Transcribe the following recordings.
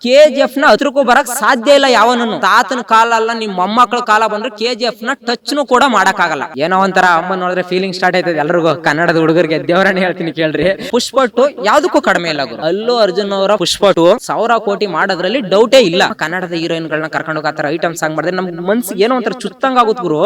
KGF ನ ಹತ್ರಕ್ಕೂ ಬರಕ್ ಸಾಧ್ಯ ಇಲ್ಲ ಯಾವನು. ತಾತನ ಕಾಲ ಅಲ್ಲ, ನಿಮ್ ಮೊಮ್ಮಕ್ಕಳ ಕಾಲ ಬಂದ್ರೆ KGF ನ ಟಚ್ನು ಕೂಡ ಮಾಡಕ್ಕಾಗಲ್ಲ. ಏನೋ ಒಂಥರ ಅಮ್ಮ ನೋಡಿದ್ರೆ ಫೀಲಿಂಗ್ ಸ್ಟಾರ್ಟ್ ಆಯ್ತದೆ ಎಲ್ರಿಗೂ. ಕನ್ನಡದ ಹುಡುಗರಿಗೆ ದೇವರನ್ನ ಹೇಳ್ತೀನಿ ಕೇಳ್ರಿ. ಪುಷ್ಪ 2 ಯಾವ್ದಕ್ಕೂ ಕಡಿಮೆ ಇಲ್ಲ ಗುರು. ಅಲ್ಲು ಅರ್ಜುನ್ ಅವರ ಪುಷ್ಪ 2 1,000 ಕೋಟಿ ಮಾಡೋದ್ರಲ್ಲಿ ಡೌಟೇ ಇಲ್ಲ. ಕನ್ನಡದ ಹೀರೋಯಿನ್ ಗಳನ್ನ ಕರ್ಕೊಂಡು ಹೋಗೋ ಆತರ ಐಟಮ್ ಸಾಂಗ್ ಮಾಡಿದ್ರೆ ನಮ್ ಮನ್ಸಿಗೆ ಏನೋ ಒಂಥರ ಚುತ್ತಂಗ ಆಗುತ್ತೆ ಗುರು.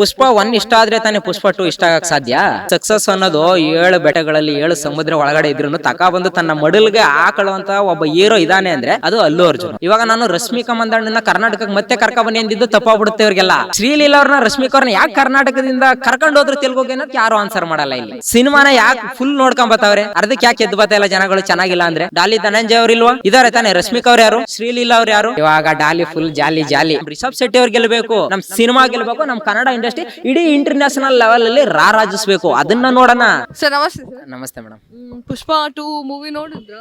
ಪುಷ್ಪ 1 ಇಷ್ಟ ಆದ್ರೆ ತಾನೇ ಪುಷ್ಪ 2 ಇಷ್ಟ ಆಗಕ್ ಸಾಧ್ಯ. ಸಕ್ಸಸ್ ಅನ್ನೋದು 7 ಬೆಟ್ಟಗಳಲ್ಲಿ 7 ಸಮುದ್ರ ಒಳಗಡೆ ಇದ್ರು ತಕ ತನ್ನ ಮಡಲ್ಗೆ ಹಾಕೊಳ್ಳುವಂತ ಒಬ್ಬ ಹೀರೋ ಇದಾನೆ ಅಂದ್ರೆ ಅದು ಅಲ್ಲು ಅರ್ಜುನ್. ಇವಾಗ ನಾನು ರಶ್ಮಿಕಾ ಮಂದಣ್ಣನ ಕರ್ನಾಟಕಕ್ಕೆ ಮತ್ತೆ ಕರ್ಕ ಬನ್ನಿ ಅಂದಿದ್ದು ತಪ್ಪಾಗ್ಬಿಡುತ್ತೆ ಇವ್ರಿಗೆಲ್ಲ. ಶ್ರೀಲೀಲಾ ಅವ್ರನ್ನ ರಶ್ಮಿಕಾ ಅವ್ರನ್ನ ಯಾಕೆ ಕರ್ನಾಟಕದಿಂದ ಕರ್ಕೊಂಡು ಹೋದ್ರು ತೆಲುಗುಗೆ ಅನ್ನೋದು ಯಾರು ಆನ್ಸರ್ ಮಾಡಲ್ಲ. ಇಲ್ಲಿ ಸಿನಿಮಾನ ಯಾಕೆ ಫುಲ್ ನೋಡ್ಕೊಂಡ್ ಬರ್ತಾವ್ರೆ, ಅರ್ಧಕ್ಕೆ ಯಾಕೆ ಎದ್ದು ಬರ್ತಾ ಇಲ್ಲ ಜನಗಳು ಚೆನ್ನಾಗಿಲ್ಲ ಅಂದ್ರೆ. ಡಾಲಿ ಧನಂಜಯ ಅವ್ರ ಇಲ್ವಾ, ಇದಾರೆ ತಾನೆ. ರಶ್ಮಿಕಾ ಅವ್ರು ಯಾರು, ಶ್ರೀಲೀಲಾ ಅವ್ರು ಯಾರು. ಇವಾಗ ಡಾಲಿ ಫುಲ್ ಜಾಲಿ ಜಾಲಿ. ರಿಷಬ್ ಶೆಟ್ಟಿ ಅವ್ರು ಗೆಲ್ಬೇಕು, ನಮ್ ಸಿನಿಮಾ ಗೆಲ್ಬೇಕು, ನಮ್ ಕನ್ನಡ ಇಂಡಸ್ಟ್ರಿ ಇಡೀ ಇಂಟರ್ನ್ಯಾಷನಲ್ ಲೆವೆಲ್ ಅಲ್ಲಿ ರಾರಾಜಿಸ್ಬೇಕು. ಅದನ್ನ ನೋಡೋಣ. ಸರ್ ನಮಸ್ತೆ ಸರ್. ನಮಸ್ತೆ ಮೇಡಮ್. ಪುಷ್ಪ 2 ಮೂವಿ ನೋಡಿದ್ರ?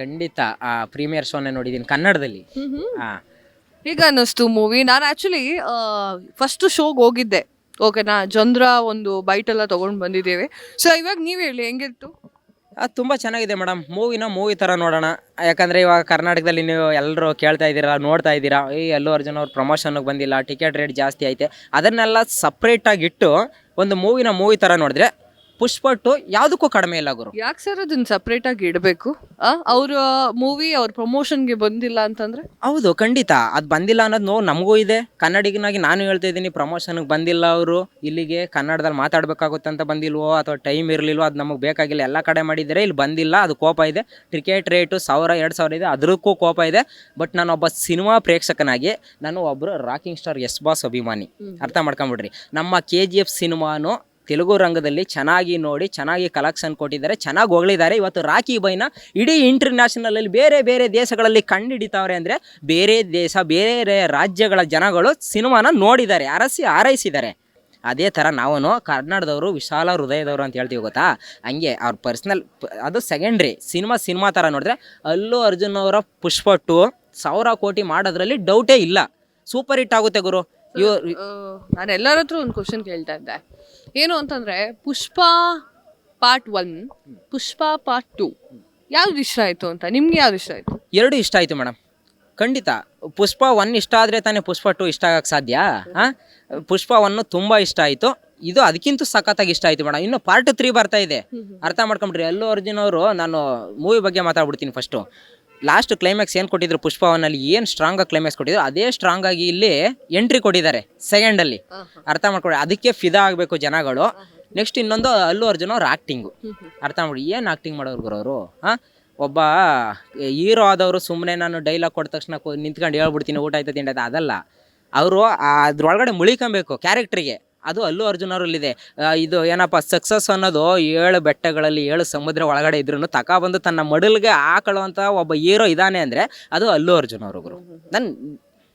ಖಂಡಿತ ಪ್ರೀಮಿಯರ್ ಶೋನೇ ನೋಡಿದೀನಿ ಕನ್ನಡದಲ್ಲಿ. ಈಗ ಅನ್ನಿಸ್ತು ಮೂವಿ. ನಾನು ಆಕ್ಚುಲಿ ಫಸ್ಟ್ ಶೋಗೆ ಹೋಗಿದ್ದೆ. ಓಕೆನಾ, ಚಂದ್ರ ಒಂದು ಬೈಟ್ ಎಲ್ಲ ತಗೊಂಡ್ ಬಂದಿದ್ದೇವೆ. ಸೊ ಇವಾಗ ನೀವ್ ಹೇಳಿ ಹೆಂಗಿತ್ತು? ಅದು ತುಂಬ ಚೆನ್ನಾಗಿದೆ ಮೇಡಮ್. ಮೂವಿ ಥರ ನೋಡೋಣ. ಯಾಕಂದರೆ ಇವಾಗ ಕರ್ನಾಟಕದಲ್ಲಿ ನೀವು ಎಲ್ಲರೂ ಕೇಳ್ತಾ ಇದ್ದೀರಾ, ನೋಡ್ತಾ ಇದ್ದೀರಾ, ಅಲ್ಲು ಅರ್ಜುನ್ ಅವ್ರ ಪ್ರಮೋಷನ್ಗೆ ಬಂದಿಲ್ಲ, ಟಿಕೆಟ್ ರೇಟ್ ಜಾಸ್ತಿ ಐತೆ. ಅದನ್ನೆಲ್ಲ ಸಪ್ರೇಟಾಗಿ ಇಟ್ಟು ಒಂದು ಮೂವಿ ಥರ ನೋಡಿದ್ರೆ ಪುಷ್ಪ 2 ಯಾವುದಕ್ಕೂ ಕಡಿಮೆ ಇಲ್ಲ ಗುರು. ಯಾಕೆ ಸರ್ ಅದನ್ನ ಸಪ್ರೇಟ್ ಆಗಿ ಇಡಬೇಕು? ಅವ್ರ ಮೂವಿ ಅವ್ರ ಪ್ರಮೋಷನ್ಗೆ ಬಂದಿಲ್ಲ ಅಂತಂದ್ರೆ? ಹೌದು, ಖಂಡಿತ ಅದು ಬಂದಿಲ್ಲ ಅನ್ನೋದು ನಮಗೂ ಇದೆ. ಕನ್ನಡಿಗನಾಗಿ ನಾನು ಹೇಳ್ತಾ ಇದ್ದೀನಿ, ಪ್ರಮೋಷನ್ಗೆ ಬಂದಿಲ್ಲ ಅವರು, ಇಲ್ಲಿಗೆ ಕನ್ನಡದಲ್ಲಿ ಮಾತಾಡಬೇಕಾಗುತ್ತೆ ಅಂತ ಬಂದಿಲ್ವೋ ಅಥವಾ ಟೈಮ್ ಇರಲಿಲ್ವೋ, ಅದು ನಮಗೆ ಬೇಕಾಗಿಲ್ಲ. ಎಲ್ಲ ಕಡೆ ಮಾಡಿದರೆ ಇಲ್ಲಿ ಬಂದಿಲ್ಲ, ಅದು ಕೋಪ ಇದೆ. ಟಿಕೆಟ್ ರೇಟು 1,000-2,000 ಇದೆ, ಅದಕ್ಕೂ ಕೋಪ ಇದೆ. ಬಟ್ ನಾನು ಒಬ್ಬ ಸಿನಿಮಾ ಪ್ರೇಕ್ಷಕನಾಗಿ ನಾನು ಒಬ್ಬರು ರಾಕಿಂಗ್ ಸ್ಟಾರ್ ಎಸ್ ಬಾಸ್ ಅಭಿಮಾನಿ. ಅರ್ಥ ಮಾಡ್ಕೊಂಬಿಡ್ರಿ. ನಮ್ಮ KGF ಸಿನಿಮಾನು ತೆಲುಗು ರಂಗದಲ್ಲಿ ಚೆನ್ನಾಗಿ ನೋಡಿ, ಚೆನ್ನಾಗಿ ಕಲೆಕ್ಷನ್ ಕೊಟ್ಟಿದ್ದಾರೆ, ಚೆನ್ನಾಗಿ ಹೊಗಳಿದ್ದಾರೆ. ಇವತ್ತು ರಾಕಿ ಬೈನ ಇಡೀ ಇಂಟರ್ನ್ಯಾಷನಲಲ್ಲಿ ಬೇರೆ ಬೇರೆ ದೇಶಗಳಲ್ಲಿ ಕಂಡುಹಿಡಿತಾವ್ರೆ ಅಂದರೆ ಬೇರೆ ದೇಶ, ಬೇರೆ ರಾಜ್ಯಗಳ ಜನಗಳು ಸಿನಿಮಾನ ನೋಡಿದ್ದಾರೆ, ಆರೈಸಿದ್ದಾರೆ. ಅದೇ ಥರ ನಾವು ಕನ್ನಡದವರು ವಿಶಾಲ ಹೃದಯದವರು ಅಂತ ಹೇಳ್ತೀವಿ ಗೊತ್ತಾ. ಹಂಗೆ ಅವ್ರ ಪರ್ಸ್ನಲ್ ಅದು ಸೆಕೆಂಡ್ರಿ. ಸಿನಿಮಾ ಥರ ನೋಡಿದ್ರೆ ಅಲ್ಲು ಅರ್ಜುನ್ ಅವರ ಪುಷ್ಪ 2 1,000 ಕೋಟಿ ಮಾಡೋದ್ರಲ್ಲಿ ಡೌಟೇ ಇಲ್ಲ. ಸೂಪರ್ ಹಿಟ್ ಆಗುತ್ತೆ ಗುರು. ನಾನು ಎಲ್ಲರ ಹತ್ರ ಒಂದು ಕ್ವಶನ್ ಕೇಳ್ತಾ ಇದ್ದೆ. ಏನು ಅಂತಂದ್ರೆ, ಪುಷ್ಪ ಪಾರ್ಟ್ 1, ಪುಷ್ಪ ಪಾರ್ಟ್ 2 ಯಾವ್ದು ಇಷ್ಟ ಆಯ್ತು ಅಂತ? ನಿಮ್ಗೆ ಯಾವ್ದು ಇಷ್ಟ ಆಯ್ತು? 2 ಇಷ್ಟ ಆಯ್ತು ಮೇಡಮ್. ಖಂಡಿತ ಪುಷ್ಪ 1 ಇಷ್ಟ ಆದರೆ ತಾನೇ ಪುಷ್ಪ 2 ಇಷ್ಟ ಆಗಕ್ಕೆ ಸಾಧ್ಯ. ಪುಷ್ಪ 1 ತುಂಬ ಇಷ್ಟ ಆಯಿತು. ಇದು ಅದಕ್ಕಿಂತ ಸಖತ್ತಾಗಿ ಇಷ್ಟ ಆಯಿತು ಮೇಡಮ್. ಇನ್ನು ಪಾರ್ಟ್ 3 ಬರ್ತಾ ಇದೆ. ಅರ್ಥ ಮಾಡ್ಕೊಂಡ್ರಿ. ಅಲ್ಲು ಅರ್ಜುನ್ ಅವರು, ನಾನು ಮೂವಿ ಬಗ್ಗೆ ಮಾತಾಡ್ಬಿಡ್ತೀನಿ ಫಸ್ಟು. ಲಾಸ್ಟ್ ಕ್ಲೈಮ್ಯಾಕ್ಸ್ ಏನು ಕೊಟ್ಟಿದ್ರು ಪುಷ್ಪ 1 ಏನು ಸ್ಟ್ರಾಂಗಾಗಿ ಕ್ಲೈಮ್ಯಾಕ್ಸ್ ಕೊಟ್ಟಿದ್ರು, ಅದೇ ಸ್ಟ್ರಾಂಗ್ ಆಗಿ ಇಲ್ಲಿ ಎಂಟ್ರಿ ಕೊಟ್ಟಿದ್ದಾರೆ ಸೆಕೆಂಡಲ್ಲಿ. ಅರ್ಥ ಮಾಡ್ಕೊಳ್ಳಿ. ಅದಕ್ಕೆ ಫಿದಾ ಆಗಬೇಕು ಜನಗಳು. ನೆಕ್ಸ್ಟ್ ಇನ್ನೊಂದು ಅಲ್ಲು ಅರ್ಜುನ್ ಅವ್ರ ಆ್ಯಕ್ಟಿಂಗು. ಅರ್ಥ ಮಾಡಿ ಏನು ಆ್ಯಕ್ಟಿಂಗ್ ಮಾಡೋರು ಗುರು ಅವರು. ಒಬ್ಬ ಹೀರೋ ಆದವರು ಸುಮ್ಮನೆ ನಾನು ಡೈಲಾಗ್ ಕೊಟ್ಟ ತಕ್ಷಣ ನಿಂತ್ಕೊಂಡು ಹೇಳ್ಬಿಡ್ತೀನಿ ಊಟ ಆಯ್ತು ತಿಂಡಿ ಆಯ್ತು, ಅದಲ್ಲ. ಅವರು ಅದ್ರೊಳಗಡೆ ಮುಳಿಕೊಬೇಕು ಕ್ಯಾರೆಕ್ಟ್ರಿಗೆ. ಅದು ಅಲ್ಲು ಅರ್ಜುನ್ ಅವರಲ್ಲಿದೆ. ಇದು ಏನಪ್ಪ, ಸಕ್ಸಸ್ ಅನ್ನೋದು 7 ಬೆಟ್ಟಗಳಲ್ಲಿ 7 ಸಮುದ್ರ ಒಳಗಡೆ ಇದ್ರೂ ತಕ ತನ್ನ ಮಡಲ್ಗೆ ಹಾಕೊಳ್ಳುವಂಥ ಒಬ್ಬ ಹೀರೋ ಇದ್ದಾನೆ ಅಂದರೆ ಅದು ಅಲ್ಲು ಅರ್ಜುನ್ ಅವರು ಗುರು. ನಾನು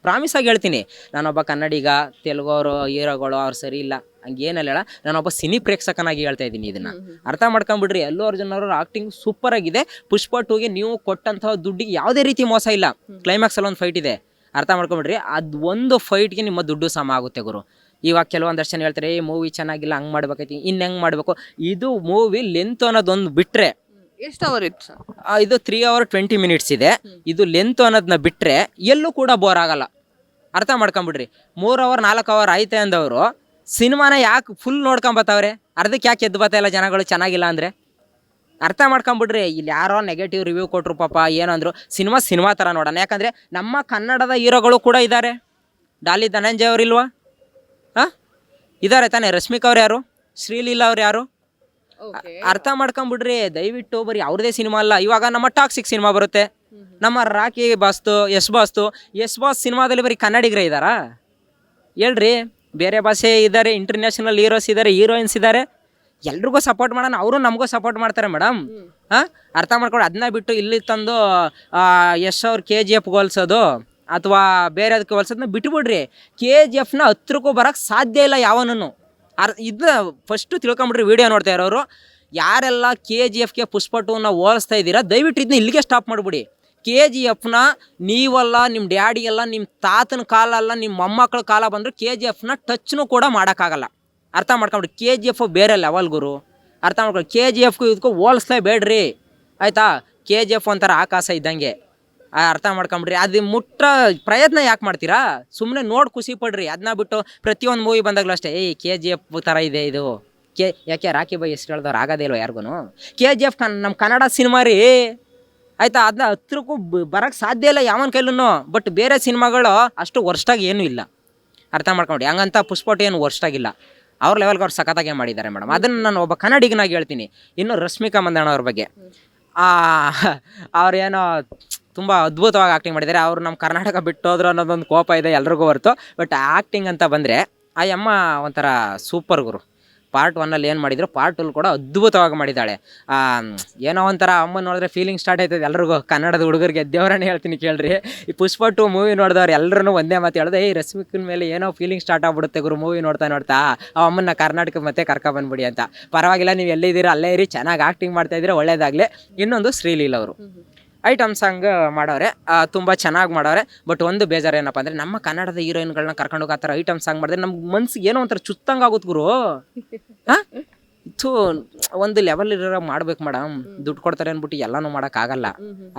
ಪ್ರಾಮಿಸ್ ಆಗಿ ಹೇಳ್ತೀನಿ, ನಾನೊಬ್ಬ ಕನ್ನಡಿಗ, ತೆಲುಗು ಅವರು ಹೀರೋಗಳು ಅವ್ರು ಸರಿ ಇಲ್ಲ ಹಂಗೇನಲ್ಲ, ನಾನೊಬ್ಬ ಸಿನಿ ಪ್ರೇಕ್ಷಕನಾಗಿ ಹೇಳ್ತಾ ಇದ್ದೀನಿ ಇದನ್ನು. ಅರ್ಥ ಮಾಡ್ಕೊಂಬಿಡ್ರಿ. ಅಲ್ಲು ಅರ್ಜುನ್ ಅವರ ಆ್ಯಕ್ಟಿಂಗ್ ಸೂಪರ್ ಆಗಿದೆ. ಪುಷ್ಪ 2ಗೆ ನೀವು ಕೊಟ್ಟಂಥ ದುಡ್ಡಿಗೆ ಯಾವುದೇ ರೀತಿ ಮೋಸ ಇಲ್ಲ. ಕ್ಲೈಮ್ಯಾಕ್ಸಲ್ಲಿ ಒಂದು ಫೈಟ್ ಇದೆ, ಅರ್ಥ ಮಾಡ್ಕೊಂಬಿಡ್ರಿ. ಅದು ಒಂದು ಫೈಟ್ಗೆ ನಿಮ್ಮ ದುಡ್ಡು ಸಮ ಆಗುತ್ತೆ ಗುರು. ಇವಾಗ ಕೆಲವೊಂದಷ್ಟು ಜನ ಹೇಳ್ತಾರೆ, ಮೂವಿ ಚೆನ್ನಾಗಿಲ್ಲ, ಹಂಗೆ ಮಾಡ್ಬೇಕೈತಿ, ಇನ್ನು ಹೆಂಗೆ ಮಾಡಬೇಕು. ಇದು ಮೂವಿ ಲೆಂತ್ ಅನ್ನೋದೊಂದು ಬಿಟ್ಟರೆ, ಎಷ್ಟು ಅವರ್ ಇತ್ತು ಸರ್? ಇದು 3 hours 20 minutes ಇದೆ. ಇದು ಲೆಂತ್ ಅನ್ನೋದನ್ನ ಬಿಟ್ಟರೆ ಎಲ್ಲೂ ಕೂಡ ಬೋರ್ ಆಗಲ್ಲ. ಅರ್ಥ ಮಾಡ್ಕೊಂಬಿಡ್ರಿ. 3 hours 4 hours ಆಯ್ತೆ ಅಂದವರು ಸಿನಿಮಾನ ಯಾಕೆ ಫುಲ್ ನೋಡ್ಕೊಂಬತ್ತವ್ರೆ, ಅರ್ಧಕ್ಕೆ ಯಾಕೆ ಎದ್ದು ಬರ್ತಾ ಇಲ್ಲ ಜನಗಳು ಚೆನ್ನಾಗಿಲ್ಲ ಅಂದರೆ. ಅರ್ಥ ಮಾಡ್ಕೊಂಬಿಡ್ರಿ. ಇಲ್ಲಿ ಯಾರೋ ನೆಗೆಟಿವ್ ರಿವ್ಯೂ ಕೊಟ್ಟರು ಪಾಪ, ಏನಂದ್ರು, ಸಿನಿಮಾ ಥರ ನೋಡೋಣ. ಯಾಕಂದರೆ ನಮ್ಮ ಕನ್ನಡದ ಹೀರೋಗಳು ಕೂಡ ಇದ್ದಾರೆ. ಡಾಲಿ ಧನಂಜಯ ಅವ್ರು ಇಲ್ವಾ, ಇದಾರೆ ತಾನೆ. ರಶ್ಮಿಕಾ ಅವ್ರು ಯಾರು, ಶ್ರೀಲೀಲಾ ಅವ್ರು ಯಾರು. ಅರ್ಥ ಮಾಡ್ಕೊಂಬಿಡ್ರಿ. ದಯವಿಟ್ಟು ಬರೀ ಅವ್ರದೇ ಸಿನಿಮಾ ಅಲ್ಲ. ಇವಾಗ ನಮ್ಮ ಟಾಕ್ಸಿಕ್ ಸಿನಿಮಾ ಬರುತ್ತೆ, ನಮ್ಮ ರಾಕಿ ಬಾಸ್ತು, ಎಸ್ ಬಾಸ್ ಸಿನಿಮಾದಲ್ಲಿ ಬರೀ ಕನ್ನಡಿಗರೇ ಇದ್ದಾರಾ ಹೇಳ್ರಿ? ಬೇರೆ ಭಾಷೆ ಇದ್ದಾರೆ, ಇಂಟರ್ನ್ಯಾಷನಲ್ ಹೀರೋಸ್ ಇದ್ದಾರೆ, ಹೀರೋಯಿನ್ಸ್ ಇದ್ದಾರೆ. ಎಲ್ರಿಗೂ ಸಪೋರ್ಟ್ ಮಾಡೋಣ, ಅವರು ನಮಗೂ ಸಪೋರ್ಟ್ ಮಾಡ್ತಾರೆ ಮೇಡಮ್. ಅರ್ಥ ಮಾಡ್ಕೊಂಡು ಅದನ್ನ ಬಿಟ್ಟು ಇಲ್ಲಿ ತಂದು ಯಶ್ ಅವ್ರು KGF ಹೋಲ್ಸೋದು ಅಥವಾ ಬೇರೆ ಅದಕ್ಕೆ ಹೋಲ್ಸೋದನ್ನ ಬಿಟ್ಬಿಡ್ರಿ. KGFನ ಹತ್ರಕ್ಕೂ ಬರೋಕ್ಕೆ ಸಾಧ್ಯ ಇಲ್ಲ ಯಾವನೂ. ಇದನ್ನ ಫಸ್ಟು ತಿಳ್ಕೊಂಬಿಡ್ರಿ. ವಿಡಿಯೋ ನೋಡ್ತಾ ಇರೋರು ಯಾರೆಲ್ಲ KGFಗೆ ಪುಷ್ಪ 2ನ ಹೋಲಿಸ್ತಾ ಇದ್ದೀರಾ, ದಯವಿಟ್ಟು ಇದನ್ನ ಇಲ್ಲಿಗೆ ಸ್ಟಾಪ್ ಮಾಡಿಬಿಡಿ. KGFನ ನೀವಲ್ಲ, ನಿಮ್ಮ ಡ್ಯಾಡಿ ಅಲ್ಲ, ನಿಮ್ಮ ತಾತನ ಕಾಲ ಅಲ್ಲ, ನಿಮ್ಮ ಮೊಮ್ಮಕ್ಕಳ ಕಾಲ ಬಂದರೆ KGFನ ಟಚ್ನು ಕೂಡ ಮಾಡೋಕ್ಕಾಗಲ್ಲ. ಅರ್ಥ ಮಾಡ್ಕೊಂಬಿಡಿ. KGF ಬೇರೆ ಲೆವೆಲ್ ಗುರು. ಅರ್ಥ ಮಾಡ್ಕೊಳ್ಳಿ. KGFಗೂ ಇದಕ್ಕೂ ಹೋಲಿಸ್ಲೇ ಬೇಡ್ರಿ ಆಯಿತಾ. KGF ಒಂಥರ ಆಕಾಶ ಇದ್ದಂಗೆ. ಅರ್ಥ ಮಾಡ್ಕೊಂಬಿಡ್ರಿ. ಅದು ಪ್ರಯತ್ನ ಯಾಕೆ ಮಾಡ್ತೀರಾ? ಸುಮ್ಮನೆ ನೋಡಿ ಖುಷಿ ಪಡ್ರಿ. ಅದನ್ನ ಬಿಟ್ಟು ಪ್ರತಿಯೊಂದು ಮೂವಿ ಬಂದಾಗಲೂ ಅಷ್ಟೇ KGF ಥರ ಇದೆ ಇದು. ಯಾಕೆ ರಾಕಿ ಬೈ ಎಷ್ಟು ಹೇಳ್ದವ್ರು ಆಗೋದೇ ಇಲ್ವ ಯಾರಿಗೂ? KGF ನಮ್ಮ ಕನ್ನಡ ಸಿನಿಮಾ ರೀ, ಆಯಿತಾ? ಅದನ್ನ ಹತ್ರಕ್ಕೂ ಬರೋಕ್ಕೆ ಸಾಧ್ಯ ಇಲ್ಲ ಯಾವನ ಕೈಲೂ. ಬಟ್ ಬೇರೆ ಸಿನಿಮಾಗಳು ಅಷ್ಟು ವರ್ಷಾಗಿ ಏನೂ ಇಲ್ಲ, ಅರ್ಥ ಮಾಡ್ಕೊಂಡ್ರಿ. ಹಂಗಂತ ಪುಷ್ಪ ಏನು ವರ್ಷಾಗಿಲ್ಲ, ಅವ್ರ ಲೆವೆಲ್ಗೆ ಅವ್ರು ಸಖತ್ತಾಗೆ ಮಾಡಿದ್ದಾರೆ ಮೇಡಮ್. ಅದನ್ನು ನಾನು ಒಬ್ಬ ಕನ್ನಡಿಗನಾಗಿ ಹೇಳ್ತೀನಿ. ಇನ್ನು ರಶ್ಮಿಕಾ ಮಂದಣ್ಣ ಅವ್ರ ಬಗ್ಗೆ, ಅವ್ರೇನೋ ತುಂಬ ಅದ್ಭುತವಾಗಿ ಆ್ಯಕ್ಟಿಂಗ್ ಮಾಡಿದ್ದಾರೆ. ಅವರು ನಮ್ಮ ಕರ್ನಾಟಕ ಬಿಟ್ಟು ಹೋದ್ರು ಅನ್ನೋದೊಂದು ಕೋಪ ಇದೆ ಎಲ್ರಿಗೂ ಹೊರತು. ಬಟ್ ಆ್ಯಕ್ಟಿಂಗ್ ಅಂತ ಬಂದರೆ ಆ ಅಮ್ಮ ಒಂಥರ ಸೂಪರ್ ಗುರು. ಪಾರ್ಟ್ 1 ಏನು ಮಾಡಿದ್ರು, ಪಾರ್ಟ್ 2 ಕೂಡ ಅದ್ಭುತವಾಗಿ ಮಾಡಿದ್ದಾಳೆ. ಏನೋ ಒಂಥರ ಅಮ್ಮ ನೋಡಿದ್ರೆ ಫೀಲಿಂಗ್ ಸ್ಟಾರ್ಟ್ ಆಯ್ತದೆ ಎಲ್ರಿಗೂ, ಕನ್ನಡದ ಹುಡುಗರಿಗೆ. ದೇವರನ್ನೇ ಹೇಳ್ತೀನಿ ಕೇಳ್ರಿ, ಈ ಪುಷ್ಪ 2 ಮೂವಿ ನೋಡಿದವ್ರು ಎಲ್ಲರೂ ಒಂದೇ ಮಾತು ಹೇಳಿದೆ, ರಶ್ಮಿಕನ ಮೇಲೆ ಏನೋ ಫೀಲಿಂಗ್ ಸ್ಟಾರ್ಟ್ ಆಗ್ಬಿಡುತ್ತೆ ಗುರು ಮೂವಿ ನೋಡ್ತಾ ಆ ಅಮ್ಮನ್ನ ಕರ್ನಾಟಕಕ್ಕೆ ಮತ್ತೆ ಕರ್ಕೊಬಂದ್ಬಿಡಿ ಅಂತ. ಪರವಾಗಿಲ್ಲ, ನೀವು ಎಲ್ಲಿದ್ದೀರಾ ಅಲ್ಲೇ ಇರಿ, ಚೆನ್ನಾಗಿ ಆ್ಯಕ್ಟಿಂಗ್ ಮಾಡ್ತಾಯಿದ್ರೆ ಒಳ್ಳೇದಾಗಲಿ. ಇನ್ನೊಂದು ಶ್ರೀಲೀಲ ಅವರು ಐಟಮ್ ಸಾಂಗ್ ಮಾಡೋರೆ, ತುಂಬ ಚೆನ್ನಾಗಿ ಮಾಡೋರೆ. ಬಟ್ ಒಂದು ಬೇಜಾರು ಏನಪ್ಪ ಅಂದರೆ, ನಮ್ಮ ಕನ್ನಡದ ಹೀರೋಯಿನ್ಗಳನ್ನ ಕರ್ಕೊಂಡು ಹೋಗಿ ಆ ಥರ ಐಟಮ್ ಸಾಂಗ್ ಮಾಡಿದ್ರೆ ನಮ್ಮ ಮನ್ಸಿಗೆ ಏನೋ ಒಂಥರ ಚುತ್ತಂಗೆ ಆಗುತ್ತೆ ಗುರು. ಹಾಂ, ಇದು ಒಂದು ಲೆವೆಲ್ ಇರೋ ಮಾಡ್ಬೇಕು ಮೇಡಮ್. ದುಡ್ಡು ಕೊಡ್ತಾರೆ ಅಂದ್ಬಿಟ್ಟು ಎಲ್ಲನೂ ಮಾಡೋಕ್ಕಾಗಲ್ಲ,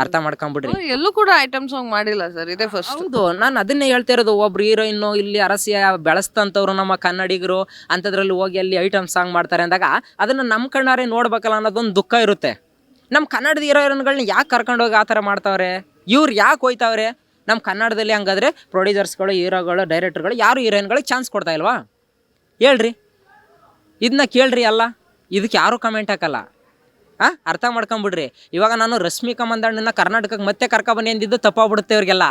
ಅರ್ಥ ಮಾಡ್ಕೊಂಬಿಡ್ರಿ. ಎಲ್ಲೂ ಕೂಡ ಐಟಮ್ ಸಾಂಗ್ ಮಾಡಿಲ್ಲ ಸರ್, ಇದೇ ಫಸ್ಟ್. ಹೌದು, ನಾನು ಅದನ್ನೇ ಹೇಳ್ತಾ ಇರೋದು. ಒಬ್ರು ಹೀರೋಯಿನ್ನು ಇಲ್ಲಿ ಅರಸಿಯ ಬೆಳೆಸ್ತಂಥವ್ರು ನಮ್ಮ ಕನ್ನಡಿಗರು ಅಂಥದ್ರಲ್ಲಿ ಹೋಗಿ ಅಲ್ಲಿ ಐಟಮ್ ಸಾಂಗ್ ಮಾಡ್ತಾರೆ ಅಂದಾಗ ಅದನ್ನು ನಮ್ಮ ಕಣ್ಣಾರೆ ನೋಡ್ಬೇಕಲ್ಲ ಅನ್ನೋದೊಂದು ದುಃಖ ಇರುತ್ತೆ. ನಮ್ಮ ಕನ್ನಡದ ಹೀರೋಯಿನ್ಗಳನ್ನ ಯಾಕೆ ಕರ್ಕೊಂಡೋಗಿ ಆ ಥರ ಮಾಡ್ತಾವ್ರೆ? ಇವ್ರು ಯಾಕೆ ಹೋಯ್ತಾವ್ರೆ? ನಮ್ಮ ಕನ್ನಡದಲ್ಲಿ ಹಂಗಾದ್ರೆ ಪ್ರೊಡ್ಯೂಸರ್ಸ್ಗಳು, ಹೀರೋಗಳು, ಡೈರೆಕ್ಟರ್ಗಳು ಯಾರು ಹೀರೋಯಿನ್ಗಳಿಗೆ ಚಾನ್ಸ್ ಕೊಡ್ತಾ ಇಲ್ವಾ? ಹೇಳ್ರಿ, ಇದನ್ನ ಕೇಳ್ರಿ. ಅಲ್ಲ, ಇದಕ್ಕೆ ಯಾರೂ ಕಮೆಂಟ್ ಹಾಕಲ್ಲ. ಅರ್ಥ ಮಾಡ್ಕೊಂಬಿಡ್ರಿ. ಇವಾಗ ನಾನು ರಶ್ಮಿಕಾ ಮಂದಣ್ಣನ ಕರ್ನಾಟಕಕ್ಕೆ ಮತ್ತೆ ಕರ್ಕೊಬನ್ನಿ ಅಂದಿದ್ದು ತಪ್ಪಾಗ್ಬಿಡುತ್ತೆ ಇವ್ರಿಗೆಲ್ಲ.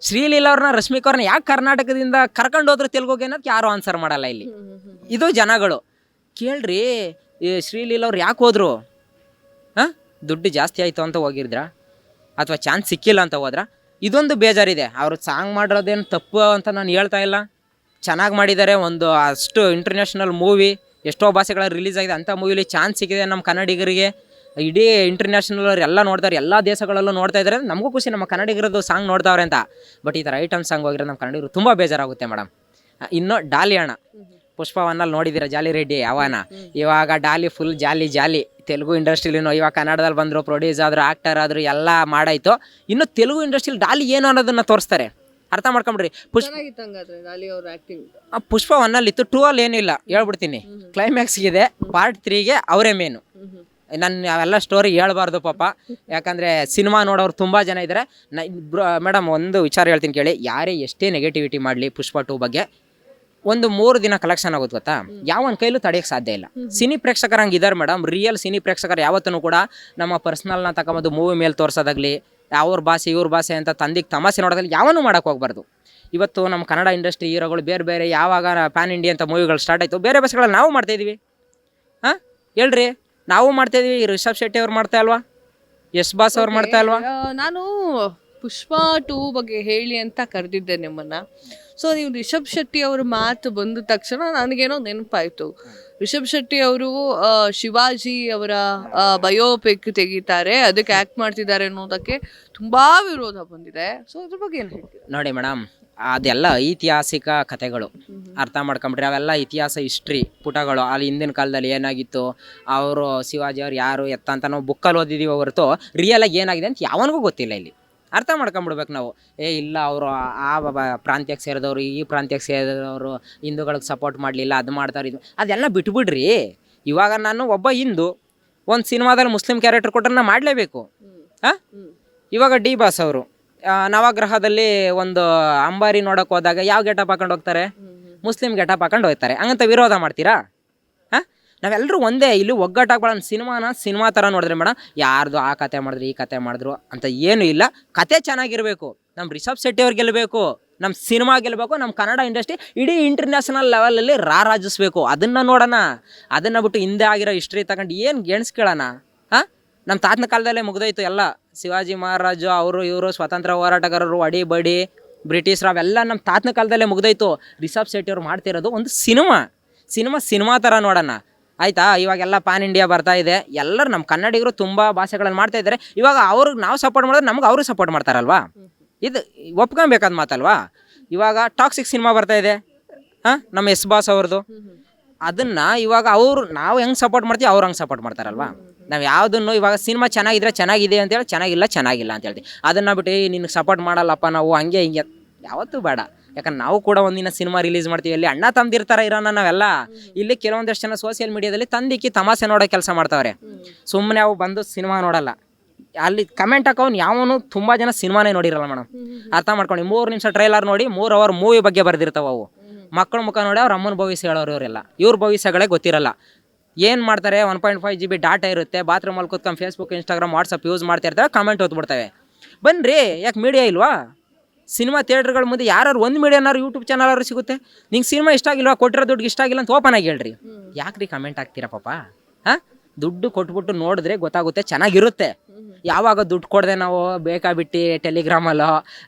ಶ್ರೀಲೀಲಾ ಅವ್ರನ್ನ, ರಶ್ಮಿಕಾ ಅವ್ರನ್ನ ಯಾಕೆ ಕರ್ನಾಟಕದಿಂದ ಕರ್ಕೊಂಡು ಹೋದ್ರೆ ತೆಲುಗುಗೆ ಅನ್ನೋದಕ್ಕೆ ಯಾರೂ ಆನ್ಸರ್ ಮಾಡಲ್ಲ ಇಲ್ಲಿ. ಇದು ಜನಗಳು ಕೇಳ್ರಿ. ಈ ಶ್ರೀಲೀಲಾ ಅವ್ರು ಯಾಕೆ ಹೋದ್ರು? ದುಡ್ಡು ಜಾಸ್ತಿ ಆಯಿತು ಅಂತ ಹೋಗಿದ್ರಾ, ಅಥವಾ ಚಾನ್ಸ್ ಸಿಕ್ಕಿಲ್ಲ ಅಂತ ಹೋದ್ರ? ಇದೊಂದು ಬೇಜಾರಿದೆ. ಅವರು ಸಾಂಗ್ ಮಾಡಿರೋದೇನು ತಪ್ಪು ಅಂತ ನಾನು ಹೇಳ್ತಾ ಇಲ್ಲ, ಚೆನ್ನಾಗಿ ಮಾಡಿದ್ದಾರೆ. ಒಂದು ಅಷ್ಟು ಇಂಟರ್ನ್ಯಾಷನಲ್ ಮೂವಿ, ಎಷ್ಟೋ ಭಾಷೆಗಳಲ್ಲಿ ರಿಲೀಸ್ ಆಗಿದೆ. ಅಂಥ ಮೂವಿಲಿ ಚಾನ್ಸ್ ಸಿಕ್ಕಿದೆ ನಮ್ಮ ಕನ್ನಡಿಗರಿಗೆ. ಇಡೀ ಇಂಟರ್ನ್ಯಾಷನಲ್ ಅವ್ರು ಎಲ್ಲ ನೋಡ್ತಾರೆ, ಎಲ್ಲ ದೇಶಗಳಲ್ಲೂ ನೋಡ್ತಾ ಇದ್ದಾರೆ. ನಮಗೂ ಖುಷಿ, ನಮ್ಮ ಕನ್ನಡಿಗರದ್ದು ಸಾಂಗ್ ನೋಡ್ತಾವ್ರೆ ಅಂತ. ಬಟ್ ಈ ಥರ ಐಟಮ್ ಸಾಂಗ್ ಹೋಗಿರೋ ನಮ್ಮ ಕನ್ನಡಿಗರು ತುಂಬ ಬೇಜಾರಾಗುತ್ತೆ ಮೇಡಮ್. ಇನ್ನು ಡಾಲಿ ಅಣ್ಣ, ಪುಷ್ಪ 1 ನೋಡಿದ್ದೀರಾ ಜಾಲಿ ರೆಡ್ಡಿ ಅವನ? ಇವಾಗ ಡಾಲಿ ಫುಲ್ ಜಾಲಿ. ತೆಲುಗು ಇಂಡಸ್ಟ್ರಿಲಿನೂ ಇವಾಗ ಕನ್ನಡದಲ್ಲಿ ಬಂದರು, ಪ್ರೊಡ್ಯೂಸ್ ಆದರು, ಆ್ಯಕ್ಟರ್ ಆದರು, ಎಲ್ಲ ಮಾಡಾಯಿತು. ಇನ್ನು ತೆಲುಗು ಇಂಡಸ್ಟ್ರಿಲಿ ಡಾಲಿ ಏನು ಅನ್ನೋದನ್ನು ತೋರಿಸ್ತಾರೆ, ಅರ್ಥ ಮಾಡ್ಕೊಂಬಿಡ್ರಿ. ಪುಷ್ಪ 1 ಇತ್ತು, 2 ಏನಿಲ್ಲ ಹೇಳ್ಬಿಡ್ತೀನಿ. ಕ್ಲೈಮ್ಯಾಕ್ಸ್ಗಿದೆ, ಪಾರ್ಟ್ 3ಗೆ ಅವರೇ ಮೇನು. ನಾನು ಅವೆಲ್ಲ ಸ್ಟೋರಿ ಹೇಳ್ಬಾರ್ದು ಪಾಪ, ಯಾಕಂದರೆ ಸಿನಿಮಾ ನೋಡೋರು ತುಂಬ ಜನ ಇದ್ದಾರೆ. ಮೇಡಮ್ ಒಂದು ವಿಚಾರ ಹೇಳ್ತೀನಿ ಕೇಳಿ. ಯಾರೇ ಎಷ್ಟೇ ನೆಗೆಟಿವಿಟಿ ಮಾಡಲಿ ಪುಷ್ಪ 2 ಬಗ್ಗೆ, ಒಂದು 3 ದಿನ ಕಲೆಕ್ಷನ್ ಆಗೋದು ಗೊತ್ತಾ, ಯಾವನ ಕೈಲೂ ತಡೆಯೋಕ್ಕೆ ಸಾಧ್ಯ ಇಲ್ಲ. ಸಿನಿ ಪ್ರೇಕ್ಷಕರು ಹಂಗಿದ್ದಾರೆ ಮೇಡಮ್. ರಿಯಲ್ ಸಿನಿ ಪ್ರೇಕ್ಷಕರು ಯಾವತ್ತೂ ಕೂಡ ನಮ್ಮ ಪರ್ಸ್ನಲ್ನ ತಗೊಂಬಂದು ಮೂವಿ ಮೇಲೆ ತೋರಿಸೋದಾಗಲಿ, ಅವ್ರ ಭಾಷೆ ಇವ್ರ ಭಾಷೆ ಅಂತ ತಂದಿಗೆ ತಮಾಷೆ ನೋಡೋದಲ್ಲಿ ಯಾವನೂ ಮಾಡೋಕ್ಕೆ ಹೋಗ್ಬಾರ್ದು. ಇವತ್ತು ನಮ್ಮ ಕನ್ನಡ ಇಂಡಸ್ಟ್ರಿ ಹೀರೋಗಳು ಬೇರೆ ಯಾವಾಗ ಪ್ಯಾನ್ ಇಂಡಿಯಾ ಅಂತ ಮೂವಿಗಳು ಸ್ಟಾರ್ಟ್ ಆಯಿತು, ಬೇರೆ ಭಾಷೆಗಳಲ್ಲಿ ನಾವು ಮಾಡ್ತಾಯಿದ್ವಿ. ಹೇಳ್ರಿ, ನಾವು ಮಾಡ್ತಾಯಿದ್ವಿ. ರಿಷಬ್ ಶೆಟ್ಟಿ ಅವ್ರು ಮಾಡ್ತಾ ಇಲ್ವಾ? ಯಶ್ ಬಾಸ್ ಅವ್ರು ಮಾಡ್ತಾ ಇಲ್ವಾ? ನಾನು ಪುಷ್ಪ 2 ಬಗ್ಗೆ ಹೇಳಿ ಅಂತ ಕರೆದಿದ್ದೆ ನಿಮ್ಮನ್ನ. ಸೊ ನೀವು ರಿಷಬ್ ಶೆಟ್ಟಿ ಅವ್ರ ಮಾತು ಬಂದ ತಕ್ಷಣ ನನಗೇನೋ ನೆನಪಾಯಿತು. ರಿಷಬ್ ಶೆಟ್ಟಿ ಅವರು ಶಿವಾಜಿ ಅವರ ಬಯೋಪಿಕ್ ತೆಗಿತಾರೆ, ಅದಕ್ಕೆ ಆ್ಯಕ್ಟ್ ಮಾಡ್ತಿದ್ದಾರೆ ಅನ್ನೋದಕ್ಕೆ ತುಂಬ ವಿರೋಧ ಬಂದಿದೆ. ಸೊ ಅದ್ರ ಬಗ್ಗೆ ಏನು ಹೇಳ್ತೀರಾ? ನೋಡಿ ಮೇಡಮ್, ಅದೆಲ್ಲ ಐತಿಹಾಸಿಕ ಕಥೆಗಳು, ಅರ್ಥ ಮಾಡ್ಕೊಂಬಿಟ್ರೆ. ಅವೆಲ್ಲ ಇತಿಹಾಸ, ಹಿಸ್ಟ್ರಿ ಪುಟಗಳು. ಅಲ್ಲಿ ಹಿಂದಿನ ಕಾಲದಲ್ಲಿ ಏನಾಗಿತ್ತು, ಅವರು ಶಿವಾಜಿ ಅವ್ರು ಯಾರು ಎತ್ತ ಅಂತ ನಾವು ಬುಕ್ಕಲ್ಲಿ ಓದಿದ್ದೀವಿ ಹೊರತು ರಿಯಲಾಗಿ ಏನಾಗಿದೆ ಅಂತ ಯಾವನಿಗೂ ಗೊತ್ತಿಲ್ಲ. ಇಲ್ಲಿ ಅರ್ಥ ಮಾಡ್ಕೊಂಬಿಡ್ಬೇಕು ನಾವು. ಇಲ್ಲ ಅವರು ಆ ಪ್ರಾಂತ್ಯಕ್ಕೆ ಸೇರಿದವರು, ಈ ಪ್ರಾಂತ್ಯಕ್ಕೆ ಸೇರಿದವರು, ಹಿಂದೂಗಳಿಗೆ ಸಪೋರ್ಟ್ ಮಾಡಲಿಲ್ಲ, ಅದು ಮಾಡ್ತಾರೆ, ಇದು ಅದೆಲ್ಲ ಬಿಟ್ಬಿಡ್ರಿ. ಇವಾಗ ನಾನು ಒಬ್ಬ ಹಿಂದೂ ಒಂದು ಸಿನಿಮಾದಲ್ಲಿ ಮುಸ್ಲಿಂ ಕ್ಯಾರೆಕ್ಟರ್ ಕೊಟ್ಟರೆ ನಾನು ಮಾಡಲೇಬೇಕು. ಇವಾಗ ಡಿ ಬಾಸ್ ಅವರು ನವಗ್ರಹದಲ್ಲಿ ಒಂದು ಅಂಬಾರಿ ನೋಡೋಕೆ ಹೋದಾಗ ಯಾವ ಗೆಟಪ್ ಹಾಕೊಂಡು ಹೋಗ್ತಾರೆ? ಮುಸ್ಲಿಂ ಗೆಟಪ್ ಹಾಕೊಂಡು ಹೋಗ್ತಾರೆ. ಹಂಗಂತ ವಿರೋಧ ಮಾಡ್ತೀರಾ? ನಾವೆಲ್ಲರೂ ಒಂದೇ. ಇಲ್ಲಿ ಒಗ್ಗಟ್ಟಾಗ್ಬೇಡ. ಸಿನಿಮಾ ಥರ ನೋಡಿದ್ರೆ ಮೇಡಮ್, ಯಾರ್ದು ಆ ಕತೆ ಮಾಡಿದ್ರು, ಈ ಕತೆ ಮಾಡಿದ್ರು ಅಂತ ಏನೂ ಇಲ್ಲ. ಕತೆ ಚೆನ್ನಾಗಿರಬೇಕು. ನಮ್ಮ ರಿಷಬ್ ಶೆಟ್ಟಿ ಅವ್ರು ಗೆಲ್ಲಬೇಕು, ನಮ್ಮ ಸಿನಿಮಾ ಗೆಲ್ಲಬೇಕು, ನಮ್ಮ ಕನ್ನಡ ಇಂಡಸ್ಟ್ರಿ ಇಡೀ ಇಂಟರ್ನ್ಯಾಷನಲ್ ಲೆವೆಲಲ್ಲಿ ರಾರಾಜಿಸ್ಬೇಕು. ಅದನ್ನು ನೋಡೋಣ. ಅದನ್ನು ಬಿಟ್ಟು ಹಿಂದೆ ಆಗಿರೋ ಹಿಸ್ಟ್ರಿ ತಗೊಂಡು ಏನು ಗೆಣಸ್ಕೊಳ್ಳೋಣ? ನಮ್ಮ ತಾತನ ಕಾಲದಲ್ಲೇ ಮುಗ್ದೋಯ್ತು ಎಲ್ಲ. ಶಿವಾಜಿ ಮಹಾರಾಜು ಅವರು ಇವರು ಸ್ವಾತಂತ್ರ್ಯ ಹೋರಾಟಗಾರರು, ಅಡಿಬಡಿ ಬ್ರಿಟಿಷರು, ಅವೆಲ್ಲ ನಮ್ಮ ತಾತನ ಕಾಲದಲ್ಲೇ ಮುಗ್ದೋಯ್ತು. ರಿಷಬ್ ಶೆಟ್ಟಿ ಅವ್ರು ಮಾಡ್ತಿರೋದು ಒಂದು ಸಿನಿಮಾ ಥರ ನೋಡೋಣ, ಆಯಿತಾ? ಇವಾಗೆಲ್ಲ ಪ್ಯಾನ್ ಇಂಡಿಯಾ ಬರ್ತಾ ಇದೆ. ಎಲ್ಲರೂ ನಮ್ಮ ಕನ್ನಡಿಗರು ತುಂಬ ಭಾಷೆಗಳಲ್ಲಿ ಮಾಡ್ತಾ ಇದ್ದಾರೆ. ಇವಾಗ ಅವ್ರಿಗೆ ನಾವು ಸಪೋರ್ಟ್ ಮಾಡಿದ್ರೆ ನಮ್ಗೆ ಅವರು ಸಪೋರ್ಟ್ ಮಾಡ್ತಾರಲ್ವಾ? ಇದು ಒಪ್ಕೊಬೇಕಾದ ಮಾತಲ್ವಾ? ಇವಾಗ ಟಾಕ್ಸಿಕ್ ಸಿನಿಮಾ ಬರ್ತಾ ಇದೆ, ನಮ್ಮ ಯಶ್ ಬಾಸ್ ಅವ್ರದ್ದು. ಅದನ್ನು ಇವಾಗ ನಾವು ಹೆಂಗೆ ಸಪೋರ್ಟ್ ಮಾಡ್ತೀವಿ, ಅವ್ರು ಹಂಗೆ ಸಪೋರ್ಟ್ ಮಾಡ್ತಾರಲ್ವಾ? ನಾವು ಯಾವುದನ್ನು ಇವಾಗ ಸಿನಿಮಾ ಚೆನ್ನಾಗಿದ್ರೆ ಚೆನ್ನಾಗಿದೆ ಅಂತೇಳಿ, ಚೆನ್ನಾಗಿಲ್ಲ ಅಂತ ಹೇಳ್ತೀವಿ. ಅದನ್ನು ಬಿಟ್ಟು ನಿನಗೆ ಸಪೋರ್ಟ್ ಮಾಡಲ್ಲಪ್ಪ ನಾವು ಹಂಗೆ ಹಿಂಗೆ ಯಾವತ್ತೂ ಬೇಡ. ಯಾಕಂದ್ರೆ ನಾವು ಕೂಡ ಒಂದಿನ ಸಿನಿಮಾ ರಿಲೀಸ್ ಮಾಡ್ತೀವಿ, ಅಲ್ಲಿ ಅಣ್ಣ ತಮ್ಮದಿರ್ತಾರ ಇರೋಣ ನಾವೆಲ್ಲ. ಇಲ್ಲಿ ಕೆಲವೊಂದಷ್ಟು ಜನ ಸೋಷಿಯಲ್ ಮೀಡಿಯಾದಲ್ಲಿ ತಂದಿಕ್ಕಿ ತಮಾಷೆ ನೋಡೋ ಕೆಲಸ ಮಾಡ್ತಾವ್ರೆ. ಸುಮ್ಮನೆ ಅವು ಬಂದು ಸಿನಿಮಾ ನೋಡಲ್ಲ. ಅಲ್ಲಿ ಕಮೆಂಟ್ ಹಾಕೋನು ಯಾವನು ತುಂಬ ಜನ ಸಿನಿಮಾನೇ ನೋಡಿರಲ್ಲ ಮೇಡಮ್. ಅರ್ಥ ಮಾಡ್ಕೊಂಡು 3 ನಿಮಿಷ ಟ್ರೈಲರ್ ನೋಡಿ 3 ಅವರ್ ಮೂವಿ ಬಗ್ಗೆ ಬರ್ದಿರ್ತಾವೆ ಅವು. ಮಕ್ಕಳ ಮುಖ ನೋಡಿ ಅವ್ರ ಅಮ್ಮನ ಭವಿಷ್ಯ ಹೇಳೋರು ಇವರೆಲ್ಲ. ಇವ್ರ ಭವಿಷ್ಯಗಳೇ ಗೊತ್ತಿರಲ್ಲ. ಏನು ಮಾಡ್ತಾರೆ, 1.5 GB ಡಾಟಾ ಇರುತ್ತೆ, ಬಾತ್ರೂಮಲ್ಲಿ ಕೂತ್ಕೊಂಡು ಫೇಸ್ಬುಕ್, ಇನ್ಸ್ಟಾಗ್ರಾಮ್, ವಾಟ್ಸಪ್ ಯೂಸ್ ಮಾಡ್ತಾ ಇರ್ತವೆ, ಕಮೆಂಟ್ ಓದ್ಬಿಡ್ತವೆ. ಬನ್ನಿರಿ, ಯಾಕೆ ಮೀಡಿಯಾ ಇಲ್ವಾ? ಸಿನಿಮಾ ಥಿಯೇಟ್ರ್ಗಳ ಮುಂದೆ ಯಾರು ಒಂದು ಮೀಡಿಯಾನಾರು ಯೂಟ್ಯೂಬ್ ಚಾನಲ್ ಸಿಗುತ್ತೆ. ನಿಂಗೆ ಸಿನಿಮಾ ಇಷ್ಟ ಆಗಿಲ್ವಾ, ಕೊಟ್ಟಿರೋ ದುಡ್ಡು ಇಷ್ಟ ಆಗಿಲ್ಲ ಅಂತ ಓಪನ್ ಆಗಿ ಹೇಳ್ರಿ. ಯಾಕ್ರಿ ಕಮೆಂಟ್ ಹಾಕ್ತೀರಾ ಪಾಪ? ಹಾಂ, ದುಡ್ಡು ಕೊಟ್ಬಿಟ್ಟು ನೋಡಿದ್ರೆ ಗೊತ್ತಾಗುತ್ತೆ, ಚೆನ್ನಾಗಿರುತ್ತೆ. ಯಾವಾಗ ದುಡ್ಡು ಕೊಡದೆ ನಾವು ಬೇಕಾಬಿಟ್ಟು ಟೆಲಿಗ್ರಾಮಲ್ಲೋ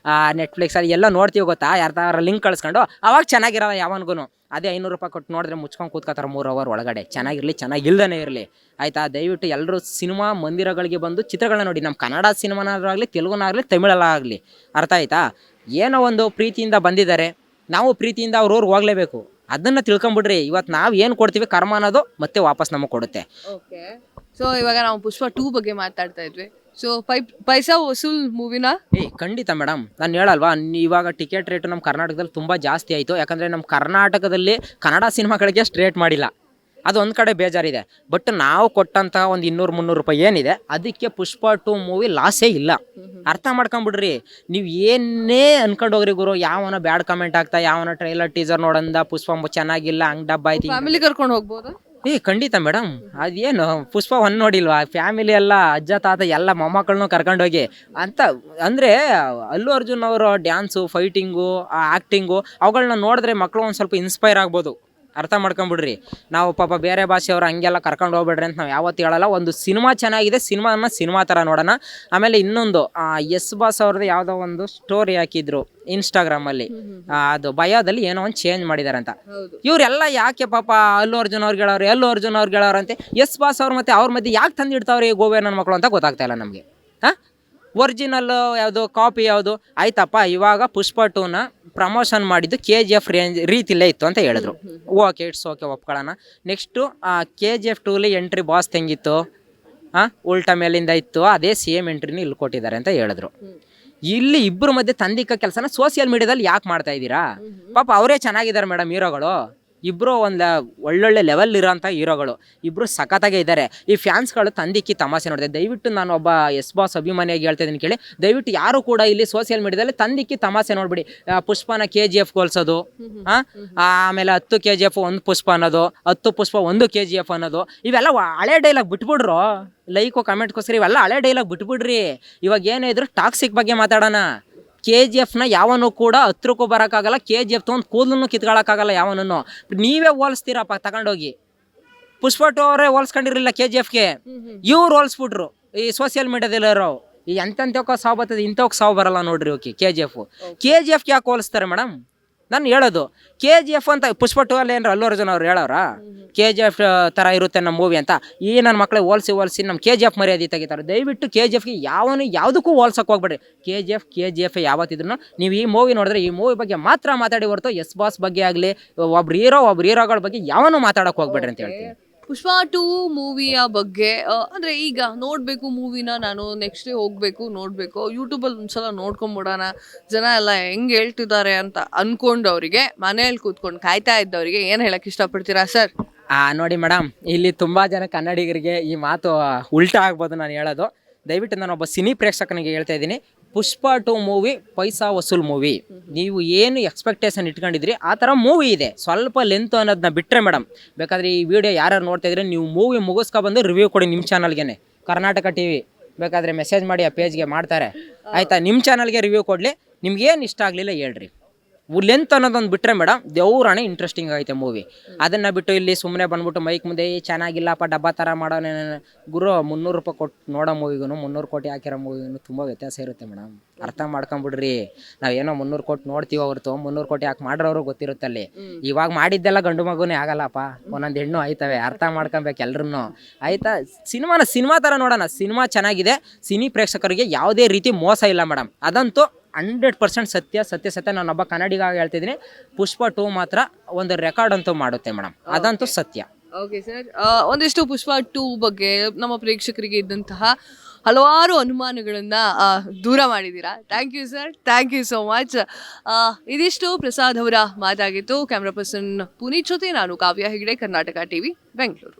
ನೆಟ್ಫ್ಲಿಕ್ಸಲ್ಲಿ ಎಲ್ಲ ನೋಡ್ತೀವಿ ಗೊತ್ತಾ, ಯಾರ್ದಾರ ಲಿಂಕ್ ಕಳಿಸ್ಕೊಂಡು, ಅವಾಗ ಚೆನ್ನಾಗಿರಲ್ಲ ಯಾವನ್ಗೂ. ಅದೇ 500 ರೂಪಾಯಿ ಕೊಟ್ಟು ನೋಡಿದ್ರೆ ಮುಚ್ಕೊಂಡು ಕೂತ್ಕೋತಾರೆ 3 ಅವರ್ ಒಳಗಡೆ. ಚೆನ್ನಾಗಿರಲಿ, ಚೆನ್ನಾಗಿಲ್ದೇ ಇರಲಿ, ಆಯಿತಾ? ದಯವಿಟ್ಟು ಎಲ್ಲರೂ ಸಿನಿಮಾ ಮಂದಿರಗಳಿಗೆ ಬಂದು ಚಿತ್ರಗಳನ್ನ ನೋಡಿ. ನಮ್ಮ ಕನ್ನಡ ಸಿನಿಮಾನಾಗಲಿ, ತೆಲುಗುನಾಗಲಿ, ತಮಿಳಲ್ಲಾಗಲಿ, ಅರ್ಥ ಆಯ್ತಾ? ಏನೋ ಒಂದು ಪ್ರೀತಿಯಿಂದ ಬಂದಿದ್ದಾರೆ, ನಾವು ಪ್ರೀತಿಯಿಂದ ಅವ್ರವ್ರಿಗೆ ಹೋಗಲೇಬೇಕು. ಅದನ್ನು ತಿಳ್ಕೊಂಬಿಡ್ರಿ. ಇವತ್ತು ನಾವು ಏನು ಕೊಡ್ತೀವಿ ಕರ್ಮ ಅನ್ನೋದು ಮತ್ತೆ ವಾಪಸ್ ನಮಗೆ ಕೊಡುತ್ತೆ. ಓಕೆ, ಸೊ ಇವಾಗ ನಾವು ಪುಷ್ಪ 2 ಬಗ್ಗೆ ಮಾತಾಡ್ತಾ ಇದ್ವಿ. ಸೊ ಪೈಸಾ ವಸೂಲ್ ಮೂವಿನ ಖಂಡಿತ ಮೇಡಮ್. ನಾನು ಹೇಳಲ್ವಾ, ಇವಾಗ ಟಿಕೆಟ್ ರೇಟು ನಮ್ಮ ಕರ್ನಾಟಕದಲ್ಲಿ ತುಂಬ ಜಾಸ್ತಿ ಆಯಿತು. ಯಾಕಂದರೆ ನಮ್ಮ ಕರ್ನಾಟಕದಲ್ಲಿ ಕನ್ನಡ ಸಿನಿಮಾಗಳಿಗೆ ಸ್ಟ್ರೇಟ್ ಮಾಡಿಲ್ಲ. ಅದು ಒಂದು ಕಡೆ ಬೇಜಾರಿದೆ. ಬಟ್ ನಾವು ಕೊಟ್ಟಂಥ ಒಂದು 200-300 ರೂಪಾಯಿ ಏನಿದೆ, ಅದಕ್ಕೆ ಪುಷ್ಪ 2 ಮೂವಿ ಲಾಸೇ ಇಲ್ಲ. ಅರ್ಥ ಮಾಡ್ಕೊಂಬಿಡ್ರಿ. ನೀವು ಏನೇ ಅನ್ಕೊಂಡು ಹೋಗ್ರಿ ಗುರು, ಯಾವನ ಬ್ಯಾಡ್ ಕಮೆಂಟ್ ಆಗ್ತಾ, ಯಾವನ ಟ್ರೈಲರ್ ಟೀಸರ್ ನೋಡಂದ ಪುಷ್ಪ ಚೆನ್ನಾಗಿಲ್ಲ ಹಂಗೆ ಡಬ್ಬ ಆಯ್ತು, ಫ್ಯಾಮಿಲಿ ಕರ್ಕೊಂಡು ಹೋಗ್ಬೋದು. ಖಂಡಿತ ಮೇಡಮ್. ಅದೇನು ಪುಷ್ಪ 1 ನೋಡಿಲ್ವಾ? ಫ್ಯಾಮಿಲಿ ಎಲ್ಲ ಅಜ್ಜ ತಾತ ಎಲ್ಲ ಮೊಮ್ಮಕ್ಕಳನ್ನೂ ಕರ್ಕೊಂಡೋಗಿ ಅಂತ. ಅಂದರೆ ಅಲ್ಲು ಅರ್ಜುನ್ ಅವರು ಡ್ಯಾನ್ಸು, ಫೈಟಿಂಗು, ಆ್ಯಕ್ಟಿಂಗು ಅವುಗಳನ್ನ ನೋಡಿದ್ರೆ ಮಕ್ಕಳು ಒಂದು ಸ್ವಲ್ಪ ಇನ್ಸ್ಪೈರ್ ಆಗ್ಬೋದು. ಅರ್ಥ ಮಾಡ್ಕೊಂಬಿಡ್ರಿ. ನಾವು ಪಾಪ ಬೇರೆ ಭಾಷೆಯವರು ಹಂಗೆಲ್ಲ ಕರ್ಕೊಂಡು ಹೋಗ್ಬೇಡ್ರಿ ಅಂತ ನಾವು ಯಾವತ್ತೂ ಹೇಳಲ್ಲ. ಒಂದು ಸಿನಿಮಾ ಚೆನ್ನಾಗಿದೆ, ಸಿನಿಮಾ ಥರ ನೋಡೋಣ. ಆಮೇಲೆ ಇನ್ನೊಂದು ಎಸ್ ಬಾಸ್ ಅವ್ರದ್ದು ಯಾವುದೋ ಒಂದು ಸ್ಟೋರಿ ಹಾಕಿದ್ರು ಇನ್ಸ್ಟಾಗ್ರಾಮಲ್ಲಿ, ಅದು ಬಯೋದಲ್ಲಿ ಏನೋ ಒಂದು ಚೇಂಜ್ ಮಾಡಿದ್ದಾರೆ ಅಂತ. ಇವರೆಲ್ಲ ಯಾಕೆ ಪಾಪ ಅಲ್ಲು ಅರ್ಜುನ್ ಅವ್ರಿಗೆ ಹೇಳೋರು ಅಂತೆ, ಎಸ್ ಬಾಸ್ ಅವ್ರು ಮತ್ತೆ ಅವ್ರ ಮಧ್ಯೆ ಯಾಕೆ ತಂದಿಡ್ತಾವ್ರಿ ಗೋವೆ ನನ್ನ ಮಕ್ಕಳು ಅಂತ ಗೊತ್ತಾಗ್ತಾ ಇಲ್ಲ ನಮಗೆ. ಹಾಂ, ಒರಿಜಿನಲ್ ಯಾವುದು, ಕಾಪಿ ಯಾವುದು? ಆಯ್ತಪ್ಪ, ಇವಾಗ ಪುಷ್ಪ 2ನ ಪ್ರಮೋಷನ್ ಮಾಡಿದ್ದು KGF ರೇಂಜ್ ರೀತಿಲೇ ಇತ್ತು ಅಂತ ಹೇಳಿದ್ರು. ಓಕೆ, ಇಟ್ಸ್ ಓಕೆ, ಒಪ್ಕೊಳ್ಳೋಣ. ನೆಕ್ಸ್ಟು KGF 2ಲಿ ಎಂಟ್ರಿ ಬಾಸ್ ತೆಂಗಿತ್ತು, ಉಲ್ಟಾ ಮೇಲಿಂದ ಇತ್ತು, ಅದೇ ಸೇಮ್ ಎಂಟ್ರಿನ ಇಲ್ಲಿ ಕೊಟ್ಟಿದ್ದಾರೆ ಅಂತ ಹೇಳಿದ್ರು. ಇಲ್ಲಿ ಇಬ್ಬರು ಮಧ್ಯೆ ತಂದಿಕ್ಕ ಕೆಲಸನ ಸೋಷಿಯಲ್ ಮೀಡಿಯಾದಲ್ಲಿ ಯಾಕೆ ಮಾಡ್ತಾ ಇದ್ದೀರಾ? ಪಾಪ ಅವರೇ ಚೆನ್ನಾಗಿದ್ದಾರೆ ಮೇಡಮ್ ಹೀರೋಗಳು. ಇಬ್ಬರು ಒಂದು ಒಳ್ಳೊಳ್ಳೆ ಲೆವೆಲ್ ಇರೋಂಥ ಹೀರೋಗಳು, ಇಬ್ಬರು ಸಖತ್ತಾಗೇ ಇದ್ದಾರೆ. ಈ ಫ್ಯಾನ್ಸ್ಗಳು ತಂದಿಕ್ಕಿ ತಮಾಷೆ ನೋಡಿದೆ. ದಯವಿಟ್ಟು ನಾನು ಒಬ್ಬ ಎಸ್ ಬಾಸ್ ಅಭಿಮಾನಿಯಾಗಿ ಹೇಳ್ತಾ ಇದ್ದೀನಿ ಕೇಳಿ, ದಯವಿಟ್ಟು ಯಾರು ಕೂಡ ಇಲ್ಲಿ ಸೋಷಿಯಲ್ ಮೀಡಿಯಾದಲ್ಲಿ ತಂದಿಕ್ಕಿ ತಮಾಷೆ ನೋಡ್ಬಿಡಿ. ಪುಷ್ಪನ KGF ಹೋಲ್ಸೋದು, ಆಮೇಲೆ 10 KGF 1 ಪುಷ್ಪ ಅನ್ನೋದು, 10 ಪುಷ್ಪ 1 KGF ಅನ್ನೋದು, ಇವೆಲ್ಲ ಹಳೆ ಡೈಲಾಗ್ ಬಿಟ್ಬಿಡ್ರು. ಲೈಕು ಕಮೆಂಟ್ಗೋಸ್ಕರ ಇವೆಲ್ಲ ಹಳೆ ಡೈಲಾಗ್ ಬಿಟ್ಬಿಡ್ರಿ. ಇವಾಗ ಏನೇ ಇದ್ರು ಟಾಕ್ಸಿಕ್ ಬಗ್ಗೆ ಮಾತಾಡೋಣ. KGFನ ಯಾವನು ಕೂಡ ಹತ್ರಕ್ಕೂ ಬರೋಕ್ಕಾಗಲ್ಲ, KGF ತೊಗೊಂಡು ಕೂದಲನ್ನು ಕಿತ್ಕೊಳ್ಳೋಕ್ಕಾಗಲ್ಲ ಯಾವನನ್ನು. ನೀವೇ ಹೋಲಿಸ್ತೀರಪ್ಪ ತಗೊಂಡೋಗಿ. ಪುಷ್ಪ 2 ಅವರೇ ಹೋಲ್ಸ್ಕೊಂಡಿರಲಿಲ್ಲ KGFಗೆ, ಇವ್ರು ಹೋಲಿಸ್ಬಿಟ್ರು ಈ ಸೋಷಿಯಲ್ ಮೀಡಿಯಾದಲ್ಲಿರೋ. ಈ ಎಂತೆಂಥಕ್ಕೆ ಸಾವು ಬರ್ತದೆ, ಇಂಥವ್ಕೆ ಸಾವು ಬರಲ್ಲ ನೋಡ್ರಿ. ಓಕೆ, KGFಗೆ ಯಾಕೆ ಹೋಲಿಸ್ತಾರೆ ಮೇಡಮ್? ನಾನು ಹೇಳೋದು KGF ಅಂತ. ಪುಷ್ಪ 2 ಅಲ್ಲಿ ಏನಾರು ಅಲ್ಲು ಅರ್ಜುನ್ ಅವ್ರು ಹೇಳೋರ KGF ಥರ ಇರುತ್ತೆ ನಮ್ಮ ಮೂವಿ ಅಂತ? ಈ ನನ್ನ ಮಕ್ಕಳೇ ಹೋಲಿಸಿ ನಮ್ಮ KGF ಮರ್ಯಾದೆ ತೆಗಿತಾರೆ. ದಯವಿಟ್ಟು KGFಗೆ ಯಾವುದಕ್ಕೂ ಹೋಲ್ಸೋಕೆ ಹೋಗ್ಬೇಡ್ರಿ. KGF ಯಾವತ್ತಿದ್ರು ನೀವು ಈ ಮೂವಿ ನೋಡಿದ್ರೆ ಈ ಮೂವಿ ಬಗ್ಗೆ ಮಾತ್ರ ಮಾತಾಡಿ ಹೊರತು ಎಸ್ ಬಾಸ್ ಬಗ್ಗೆ ಆಗಲಿ, ಒಬ್ರು ಹೀರೋಗಳ ಬಗ್ಗೆ ಯಾವನೂ ಮಾತಾಡೋಕೆ ಹೋಗ್ಬೇಡ್ರಿ ಅಂತ ಹೇಳ್ತೀನಿ. ಪುಷ್ಪ 2 ಮೂವಿಯ ಬಗ್ಗೆ ಅಂದರೆ ಈಗ ನೋಡಬೇಕು ಮೂವಿನ, ನಾನು ನೆಕ್ಸ್ಟ್ ಡೇ ಹೋಗಬೇಕು ನೋಡಬೇಕು, ಯೂಟ್ಯೂಬಲ್ಲಿ ಒಂದ್ಸಲ ನೋಡ್ಕೊಂಬಿಡೋಣ, ಜನ ಎಲ್ಲ ಹೆಂಗೆ ಹೇಳ್ತಿದ್ದಾರೆ ಅಂತ ಅಂದ್ಕೊಂಡವರಿಗೆ, ಮನೆಯಲ್ಲಿ ಕೂತ್ಕೊಂಡು ಕಾಯ್ತಾ ಇದ್ದವರಿಗೆ ಏನು ಹೇಳಕ್ಕೆ ಇಷ್ಟಪಡ್ತೀರಾ ಸರ್? ನೋಡಿ ಮೇಡಮ್, ಇಲ್ಲಿ ತುಂಬ ಜನ ಕನ್ನಡಿಗರಿಗೆ ಈ ಮಾತು ಉಲ್ಟಾ ಆಗ್ಬೋದು ನಾನು ಹೇಳೋದು. ದಯವಿಟ್ಟು ನಾನೊಬ್ಬ ಸಿನಿ ಪ್ರೇಕ್ಷಕನಿಗೆ ಹೇಳ್ತಾ ಇದ್ದೀನಿ, ಪುಷ್ಪ 2 ಮೂವಿ ಪೈಸಾ ವಸೂಲ್ ಮೂವಿ. ನೀವು ಏನು ಎಕ್ಸ್ಪೆಕ್ಟೇಷನ್ ಇಟ್ಕೊಂಡಿದ್ರಿ ಆ ಥರ ಮೂವಿ ಇದೆ. ಸ್ವಲ್ಪ ಲೆಂತ್ ಅನ್ನೋದನ್ನ ಬಿಟ್ಟರೆ ಮೇಡಮ್, ಬೇಕಾದರೆ ಈ ವಿಡಿಯೋ ಯಾರು ನೋಡ್ತಾ ಇದ್ರೆ ನೀವು ಮೂವಿ ಮುಗಿಸ್ಕೊಬಂದು ರಿವ್ಯೂ ಕೊಡಿ ನಿಮ್ಮ ಚಾನಲ್ಗೆ. ಕರ್ನಾಟಕ TV ಬೇಕಾದರೆ ಮೆಸೇಜ್ ಮಾಡಿ, ಆ ಪೇಜ್ಗೆ ಮಾಡ್ತಾರೆ, ಆಯಿತಾ? ನಿಮ್ಮ ಚಾನಲ್ಗೆ ರಿವ್ಯೂ ಕೊಡಲಿ. ನಿಮ್ಗೇನು ಇಷ್ಟ ಆಗಲಿಲ್ಲ ಹೇಳ್ರಿ. ಲೆಂತ್ ಅನ್ನೋದೊಂದು ಬಿಟ್ಟರೆ ಮೇಡಮ್, ದೇವ್ರಾಣೆ ಇಂಟ್ರೆಸ್ಟಿಂಗ್ ಐತೆ ಮೂವಿ. ಅದನ್ನು ಬಿಟ್ಟು ಇಲ್ಲಿ ಸುಮ್ಮನೆ ಬಂದ್ಬಿಟ್ಟು ಮೈಕ್ ಮುಂದೆ ಚೆನ್ನಾಗಿಲ್ಲಪ್ಪ ಡಬ್ಬ ಥರ ಮಾಡೋಣ ಗುರು. 300 ರೂಪಾಯಿ ಕೊಟ್ಟು ನೋಡೋ ಮೂವಿಗೂ 300 ಕೋಟಿ ಹಾಕಿರೋ ಮೂವಿಗೂ ತುಂಬ ವ್ಯತ್ಯಾಸ ಇರುತ್ತೆ ಮೇಡಮ್. ಅರ್ಥ ಮಾಡ್ಕೊಂಬಿಡ್ರಿ. ನಾವೇನೋ 300 ಕೋಟಿ ನೋಡ್ತೀವಿ ಹೊರತು 300 ಕೋಟಿ ಯಾಕೆ ಮಾಡೋರು ಗೊತ್ತಿರುತ್ತಲ್ಲಿ. ಇವಾಗ ಮಾಡಿದ್ದೆಲ್ಲ ಗಂಡು ಮಗುನೇ ಆಗಲ್ಲಪ್ಪ, ಒಂದೊಂದು ಹೆಣ್ಣು ಆಯ್ತವೆ. ಅರ್ಥ ಮಾಡ್ಕೊಬೇಕು ಎಲ್ರೂ, ಆಯಿತಾ? ಸಿನಿಮಾ ಥರ ನೋಡೋಣ. ಸಿನಿಮಾ ಚೆನ್ನಾಗಿದೆ, ಸಿನಿ ಪ್ರೇಕ್ಷಕರಿಗೆ ಯಾವುದೇ ರೀತಿ ಮೋಸ ಇಲ್ಲ ಮೇಡಮ್. ಅದಂತೂ 100% ಸತ್ಯ. ನಾನೊಬ್ಬ ಕನ್ನಡಿಗ ಹೇಳ್ತಿದ್ದೀನಿ, ಪುಷ್ಪ 2 ಮಾತ್ರ ಒಂದು ರೆಕಾರ್ಡ್ ಅಂತೂ ಮಾಡುತ್ತೆ ಮೇಡಮ್, ಅದಂತೂ ಸತ್ಯ. ಓಕೆ ಸರ್, ಒಂದಿಷ್ಟು ಪುಷ್ಪ 2 ಬಗ್ಗೆ ನಮ್ಮ ಪ್ರೇಕ್ಷಕರಿಗೆ ಇದ್ದಂತಹ ಹಲವಾರು ಅನುಮಾನಗಳನ್ನ ದೂರ ಮಾಡಿದ್ದೀರಾ. Thank you sir, thank you so much. ಇದಿಷ್ಟು ಪ್ರಸಾದ್ ಅವರ ಮಾತಾಗಿತ್ತು. ಕ್ಯಾಮ್ರಾ ಪರ್ಸನ್ ಪುನೀತ್ ಜೊತೆ ನಾನು ಕಾವ್ಯ ಹೆಗ್ಡೆ, ಕರ್ನಾಟಕ ಟಿವಿ, ಬೆಂಗಳೂರು.